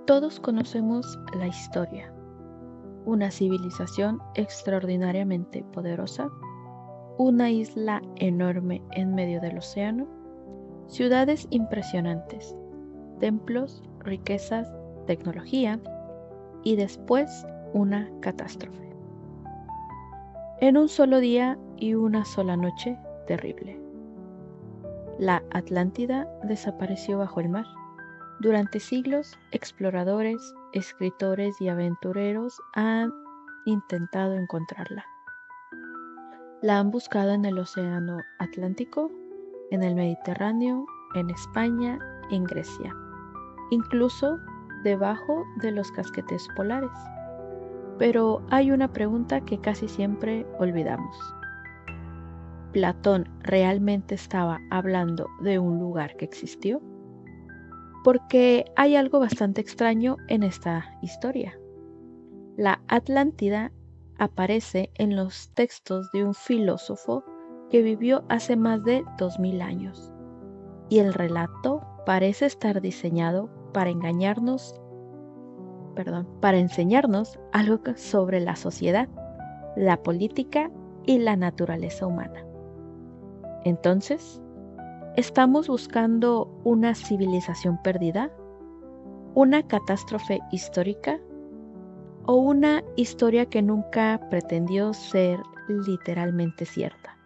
Todos conocemos la historia, una civilización extraordinariamente poderosa, una isla enorme en medio del océano, ciudades impresionantes, templos, riquezas, tecnología y después una catástrofe. En un solo día y una sola noche terrible. La Atlántida desapareció bajo el mar. Durante siglos, exploradores, escritores y aventureros han intentado encontrarla. La han buscado en el Océano Atlántico, en el Mediterráneo, en España, en Grecia, incluso debajo de los casquetes polares. Pero hay una pregunta que casi siempre olvidamos. ¿Platón realmente estaba hablando de un lugar que existió? Porque hay algo bastante extraño en esta historia. La Atlántida aparece en los textos de un filósofo que vivió hace más de 2000 años, y el relato parece estar diseñado para para enseñarnos algo sobre la sociedad, la política y la naturaleza humana. Entonces, ¿estamos buscando una civilización perdida? ¿Una catástrofe histórica? ¿O una historia que nunca pretendió ser literalmente cierta?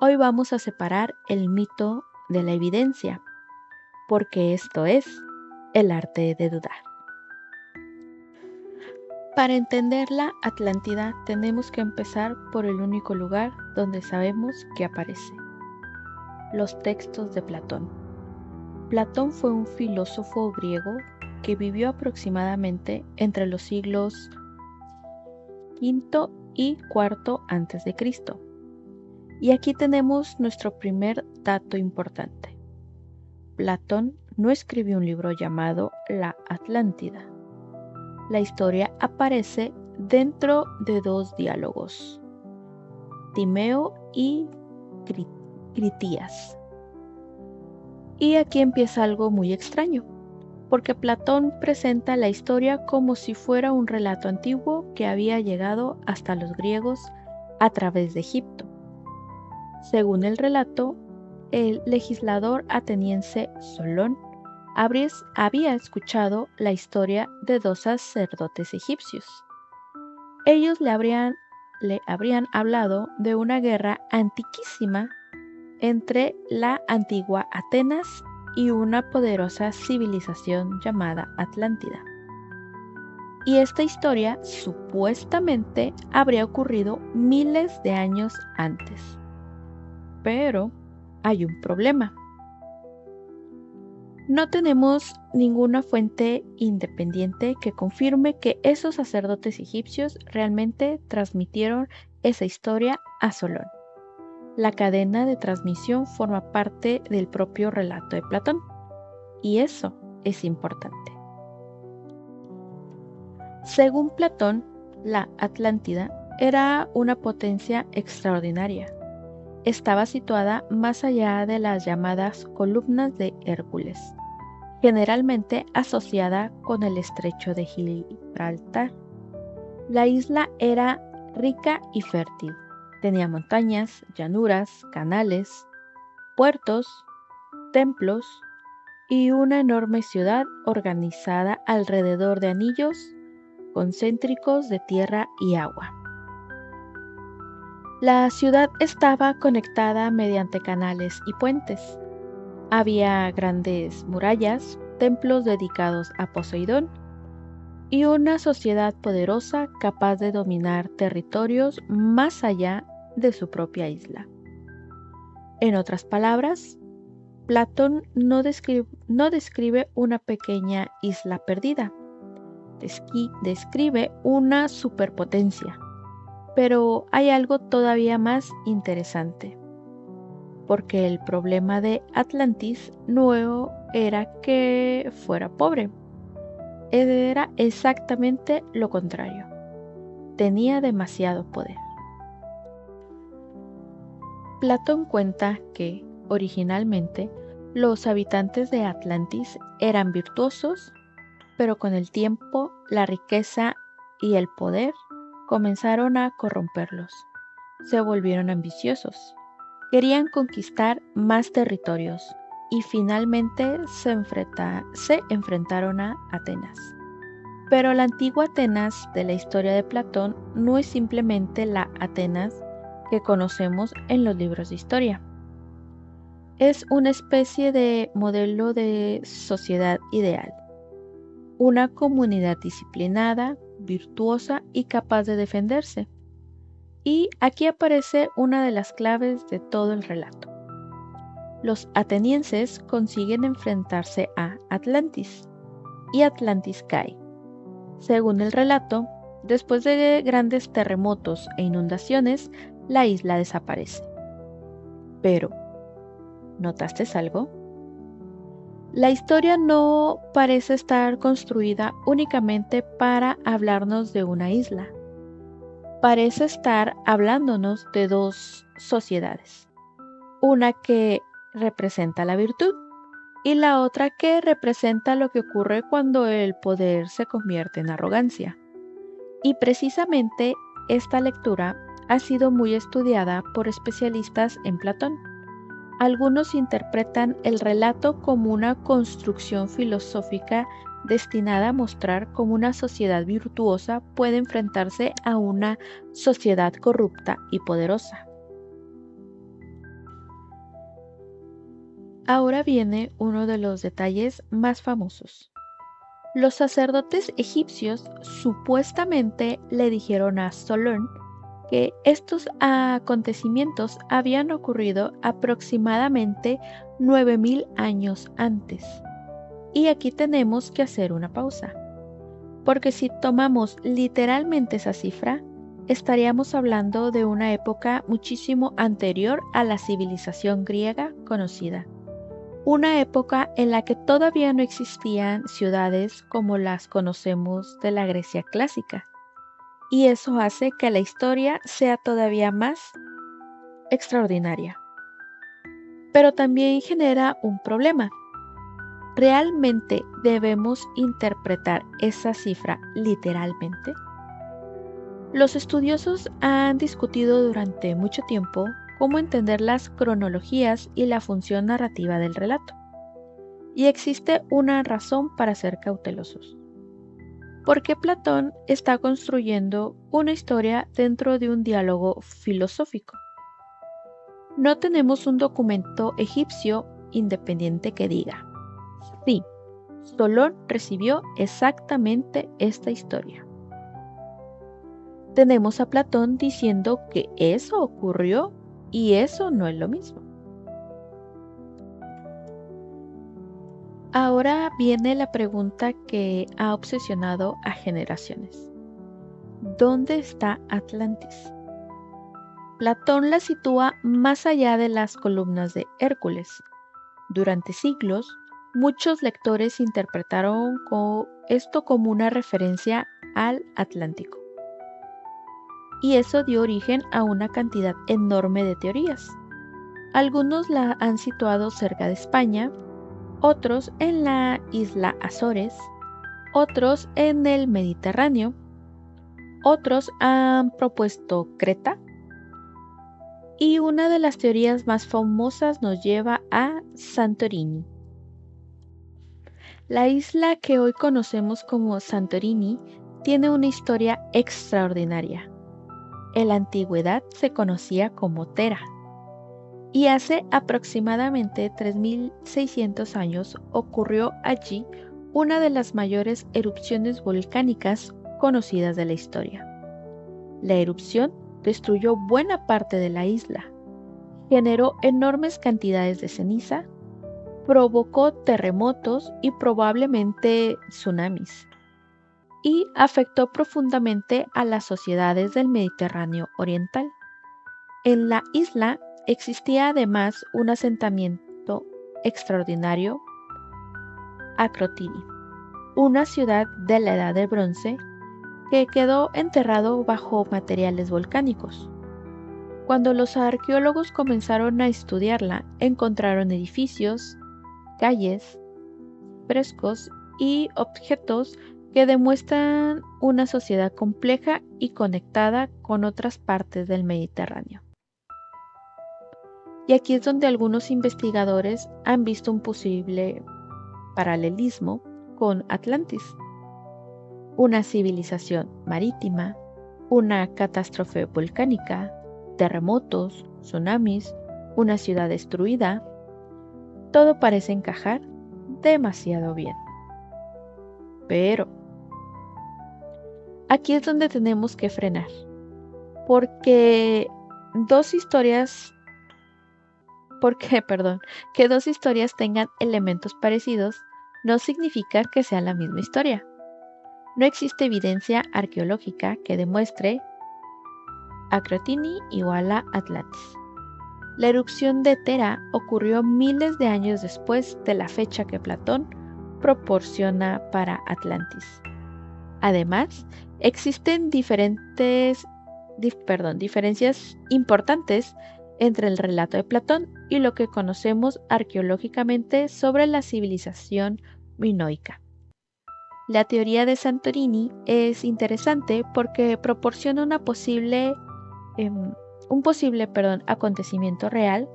Hoy vamos a separar el mito de la evidencia, porque esto es el arte de dudar. Para entender la Atlántida tenemos que empezar por el único lugar donde sabemos que aparece: los textos de Platón. Platón fue un filósofo griego que vivió aproximadamente entre los siglos V y IV a.C. Y aquí tenemos nuestro primer dato importante. Platón no escribió un libro llamado La Atlántida. La historia aparece dentro de dos diálogos, Timeo y Critías. Y aquí empieza algo muy extraño, porque Platón presenta la historia como si fuera un relato antiguo que había llegado hasta los griegos a través de Egipto. Según el relato, el legislador ateniense Solón había escuchado la historia de dos sacerdotes egipcios. Ellos le habrían hablado de una guerra antiquísima entre la antigua Atenas y una poderosa civilización llamada Atlántida. Y esta historia supuestamente habría ocurrido miles de años antes. Pero hay un problema. No tenemos ninguna fuente independiente que confirme que esos sacerdotes egipcios realmente transmitieron esa historia a Solón. La cadena de transmisión forma parte del propio relato de Platón, y eso es importante. Según Platón, la Atlántida era una potencia extraordinaria. Estaba situada más allá de las llamadas columnas de Hércules, generalmente asociada con el estrecho de Gibraltar. La isla era rica y fértil. Tenía montañas, llanuras, canales, puertos, templos y una enorme ciudad organizada alrededor de anillos concéntricos de tierra y agua. La ciudad estaba conectada mediante canales y puentes. Había grandes murallas, templos dedicados a Poseidón y una sociedad poderosa capaz de dominar territorios más allá de su propia isla. En otras palabras, Platón no describe una pequeña isla perdida, describe una superpotencia. Pero hay algo todavía más interesante, porque el problema de Atlantis no era que fuera pobre, era exactamente lo contrario. Tenía demasiado poder. Platón cuenta que, originalmente, los habitantes de Atlantis eran virtuosos, pero con el tiempo la riqueza y el poder comenzaron a corromperlos. Se volvieron ambiciosos, querían conquistar más territorios y finalmente se enfrentaron a Atenas. Pero la antigua Atenas de la historia de Platón no es simplemente la Atenas que conocemos en los libros de historia. Es una especie de modelo de sociedad ideal, una comunidad disciplinada, virtuosa y capaz de defenderse. Y aquí aparece una de las claves de todo el relato. Los atenienses consiguen enfrentarse a Atlantis y Atlantis cae. Según el relato, después de grandes terremotos e inundaciones, la isla desaparece. Pero, ¿notaste algo? La historia no parece estar construida únicamente para hablarnos de una isla. Parece estar hablándonos de dos sociedades. Una que representa la virtud y la otra que representa lo que ocurre cuando el poder se convierte en arrogancia. Y precisamente esta lectura ha sido muy estudiada por especialistas en Platón. Algunos interpretan el relato como una construcción filosófica destinada a mostrar cómo una sociedad virtuosa puede enfrentarse a una sociedad corrupta y poderosa. Ahora viene uno de los detalles más famosos. Los sacerdotes egipcios supuestamente le dijeron a Solón que estos acontecimientos habían ocurrido aproximadamente 9000 años antes. Y aquí tenemos que hacer una pausa, porque si tomamos literalmente esa cifra, estaríamos hablando de una época muchísimo anterior a la civilización griega conocida. Una época en la que todavía no existían ciudades como las conocemos de la Grecia clásica. Y eso hace que la historia sea todavía más extraordinaria. Pero también genera un problema. ¿Realmente debemos interpretar esa cifra literalmente? Los estudiosos han discutido durante mucho tiempo cómo entender las cronologías y la función narrativa del relato. Y existe una razón para ser cautelosos. Porque Platón está construyendo una historia dentro de un diálogo filosófico. No tenemos un documento egipcio independiente que diga, sí, Solón recibió exactamente esta historia. Tenemos a Platón diciendo que eso ocurrió y eso no es lo mismo. Ahora viene la pregunta que ha obsesionado a generaciones. ¿Dónde está Atlantis? Platón la sitúa más allá de las columnas de Hércules. Durante siglos, muchos lectores interpretaron esto como una referencia al Atlántico. Y eso dio origen a una cantidad enorme de teorías. Algunos la han situado cerca de España, otros en la isla Azores, otros en el Mediterráneo, otros han propuesto Creta, y una de las teorías más famosas nos lleva a Santorini. La isla que hoy conocemos como Santorini tiene una historia extraordinaria. En la antigüedad se conocía como Tera. Y hace aproximadamente 3600 años ocurrió allí una de las mayores erupciones volcánicas conocidas de la historia. La erupción destruyó buena parte de la isla, generó enormes cantidades de ceniza, provocó terremotos y probablemente tsunamis, y afectó profundamente a las sociedades del Mediterráneo oriental. En la isla existía además un asentamiento extraordinario, Akrotiri, una ciudad de la Edad del Bronce que quedó enterrado bajo materiales volcánicos. Cuando los arqueólogos comenzaron a estudiarla, encontraron edificios, calles, frescos y objetos que demuestran una sociedad compleja y conectada con otras partes del Mediterráneo. Y aquí es donde algunos investigadores han visto un posible paralelismo con Atlantis, una civilización marítima, una catástrofe volcánica, terremotos, tsunamis, una ciudad destruida. Todo parece encajar demasiado bien. Pero aquí es donde tenemos que frenar, porque que dos historias tengan elementos parecidos no significa que sea la misma historia. No existe evidencia arqueológica que demuestre Akrotiri igual a Atlantis. La erupción de Tera ocurrió miles de años después de la fecha que Platón proporciona para Atlantis. Además, existen diferencias importantes entre el relato de Platón y lo que conocemos arqueológicamente sobre la civilización minoica. La teoría de Santorini es interesante porque proporciona un posible acontecimiento real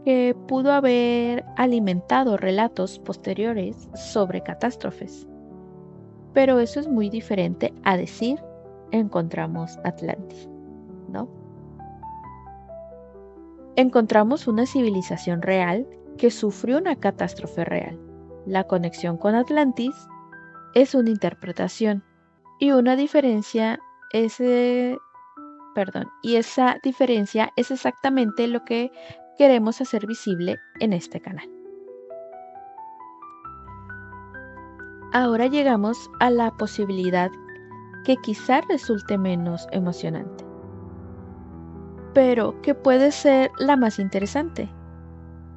que pudo haber alimentado relatos posteriores sobre catástrofes. Pero eso es muy diferente a decir encontramos Atlantis, ¿no? Encontramos una civilización real que sufrió una catástrofe real. La conexión con Atlantis es una interpretación y esa diferencia es exactamente lo que queremos hacer visible en este canal. Ahora llegamos a la posibilidad que quizá resulte menos emocionante, pero que puede ser la más interesante.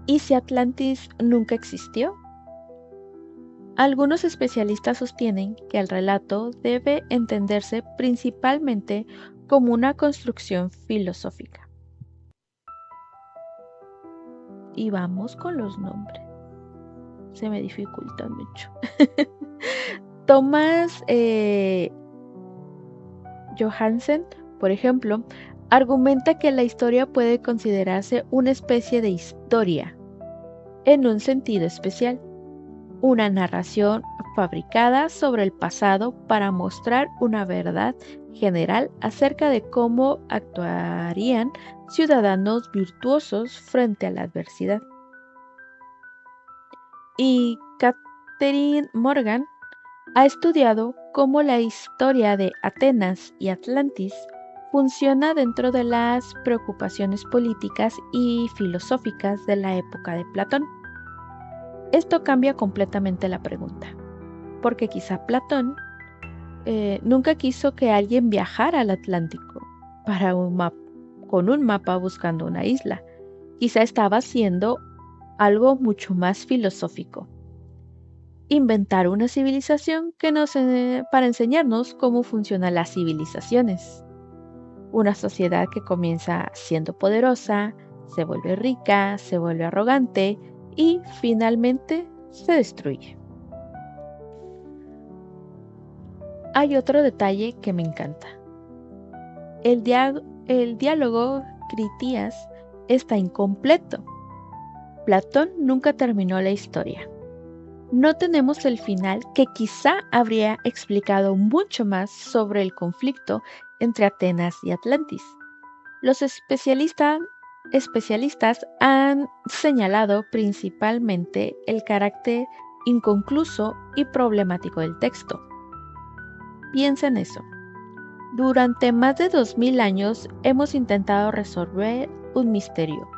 ¿Y si Atlantis nunca existió? Algunos especialistas sostienen que el relato debe entenderse principalmente como una construcción filosófica. Y vamos con los nombres. Se me dificulta mucho. Thomas Johansen, por ejemplo, argumenta que la historia puede considerarse una especie de historia, en un sentido especial, una narración fabricada sobre el pasado para mostrar una verdad general acerca de cómo actuarían ciudadanos virtuosos frente a la adversidad. Y Catherine Morgan ha estudiado cómo la historia de Atenas y Atlantis funciona dentro de las preocupaciones políticas y filosóficas de la época de Platón. Esto cambia completamente la pregunta, porque quizá Platón nunca quiso que alguien viajara al Atlántico con un mapa buscando una isla. Quizá estaba haciendo algo mucho más filosófico. Inventar una civilización para enseñarnos cómo funcionan las civilizaciones. Una sociedad que comienza siendo poderosa, se vuelve rica, se vuelve arrogante y finalmente se destruye. Hay otro detalle que me encanta. El diálogo Critias está incompleto. Platón nunca terminó la historia. No tenemos el final que quizá habría explicado mucho más sobre el conflicto entre Atenas y Atlantis. Los especialistas han señalado principalmente el carácter inconcluso y problemático del texto. Piensa en eso. Durante más de 2000 años hemos intentado resolver un misterio,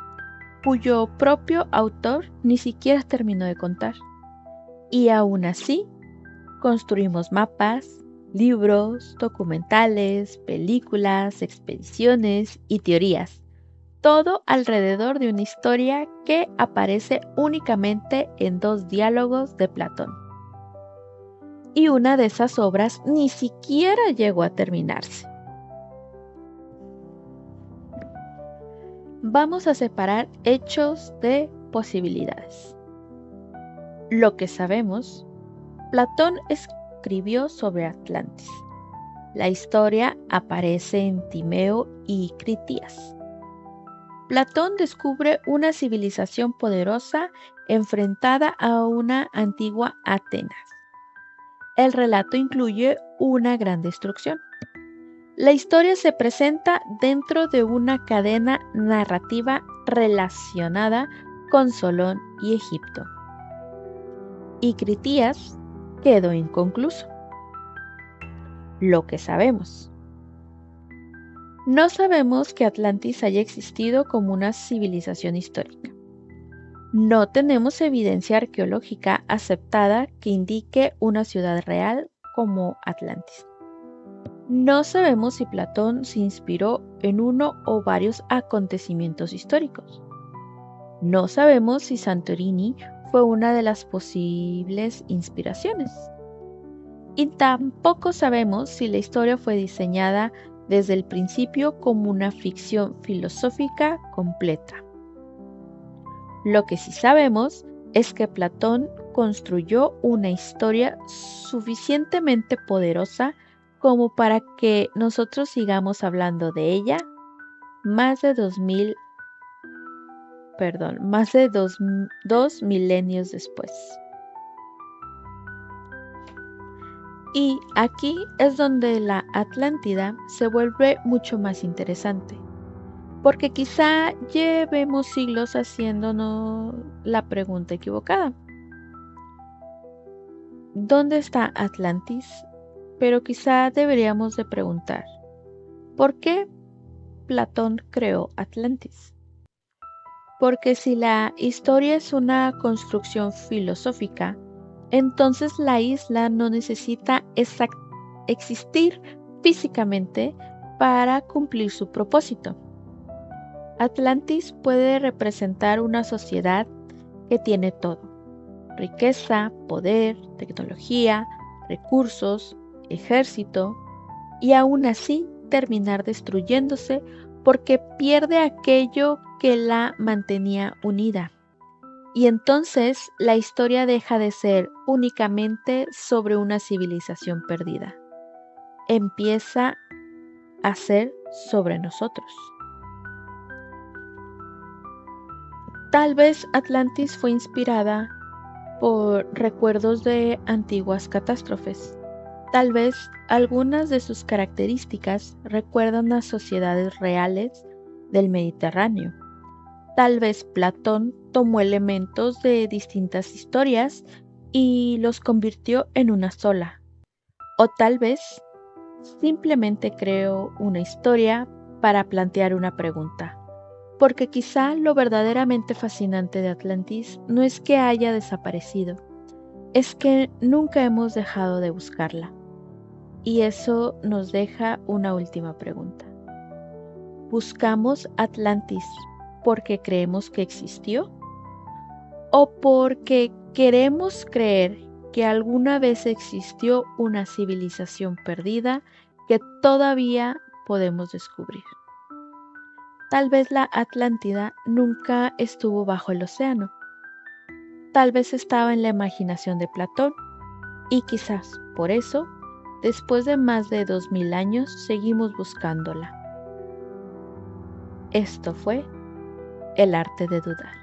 cuyo propio autor ni siquiera terminó de contar. Y aún así, construimos mapas, libros, documentales, películas, expediciones y teorías. Todo alrededor de una historia que aparece únicamente en 2 diálogos de Platón. Y una de esas obras ni siquiera llegó a terminarse. Vamos a separar hechos de posibilidades. Lo que sabemos Platón escribió sobre Atlantis. La historia aparece en Timeo y Critías. Platón descubre una civilización poderosa enfrentada a una antigua Atenas. El relato incluye una gran destrucción. La historia se presenta dentro de una cadena narrativa relacionada con Solón y Egipto. Y Critías quedó inconcluso. Lo que sabemos. No sabemos que Atlantis haya existido como una civilización histórica. No tenemos evidencia arqueológica aceptada que indique una ciudad real como Atlantis. No sabemos si Platón se inspiró en uno o varios acontecimientos históricos. No sabemos si Santorini fue una de las posibles inspiraciones. Y tampoco sabemos si la historia fue diseñada desde el principio como una ficción filosófica completa. Lo que sí sabemos es que Platón construyó una historia suficientemente poderosa como para que nosotros sigamos hablando de ella más de dos milenios después. Y aquí es donde la Atlántida se vuelve mucho más interesante, porque quizá llevemos siglos haciéndonos la pregunta equivocada. ¿Dónde está Atlantis? Pero quizá deberíamos de preguntar, ¿por qué Platón creó Atlantis? Porque si la historia es una construcción filosófica, entonces la isla no necesita existir físicamente para cumplir su propósito. Atlantis puede representar una sociedad que tiene todo: riqueza, poder, tecnología, recursos, ejército, y aún así terminar destruyéndose porque pierde aquello que la mantenía unida. Y entonces la historia deja de ser únicamente sobre una civilización perdida. Empieza a ser sobre nosotros. Tal vez Atlantis fue inspirada por recuerdos de antiguas catástrofes. Tal vez algunas de sus características recuerdan a sociedades reales del Mediterráneo. Tal vez Platón tomó elementos de distintas historias y los convirtió en una sola. O tal vez simplemente creó una historia para plantear una pregunta. Porque quizá lo verdaderamente fascinante de Atlantis no es que haya desaparecido, es que nunca hemos dejado de buscarla. Y eso nos deja una última pregunta. ¿Buscamos Atlantis porque creemos que existió? ¿O porque queremos creer que alguna vez existió una civilización perdida que todavía podemos descubrir? Tal vez la Atlántida nunca estuvo bajo el océano. Tal vez estaba en la imaginación de Platón y quizás por eso, después de más de 2000 años, seguimos buscándola. Esto fue El arte de dudar.